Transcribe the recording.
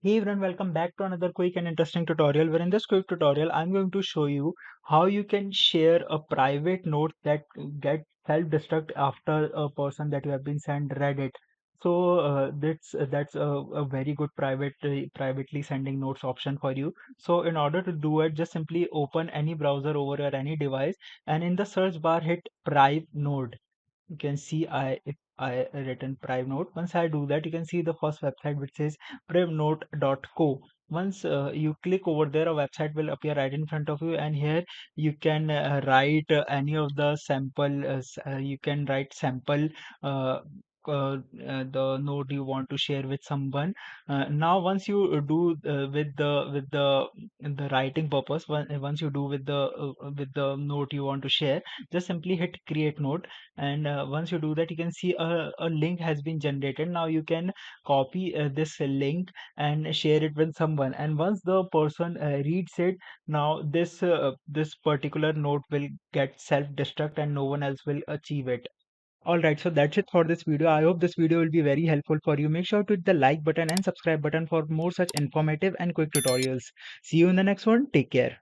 Hey everyone, welcome back to another quick and interesting tutorial where in this quick tutorial I'm going to show you how you can share a private note that get self-destruct after a person that you have been sent read it. So that's a very good privately sending notes option for you. So in order to do it, just simply open any browser over your any device and in the search bar hit Privnote. You can see if I written Privnote. Once I do that, you can see the first website which says privnote.co. Once you click over there, a website will appear right in front of you, and here you can write any of the sample. You can write sample. Uh, the note you want to share with someone. Now, once you do with the writing purpose, once you do with the note you want to share, just simply hit create note, and once you do that you can see a link has been generated. Now you can copy this link and share it with someone, and once the person reads it, now this particular note will get self-destruct and no one else will achieve it. Alright, so that's it for this video. I hope this video will be very helpful for you. Make sure to hit the like button and subscribe button for more such informative and quick tutorials. See you in the next one. Take care.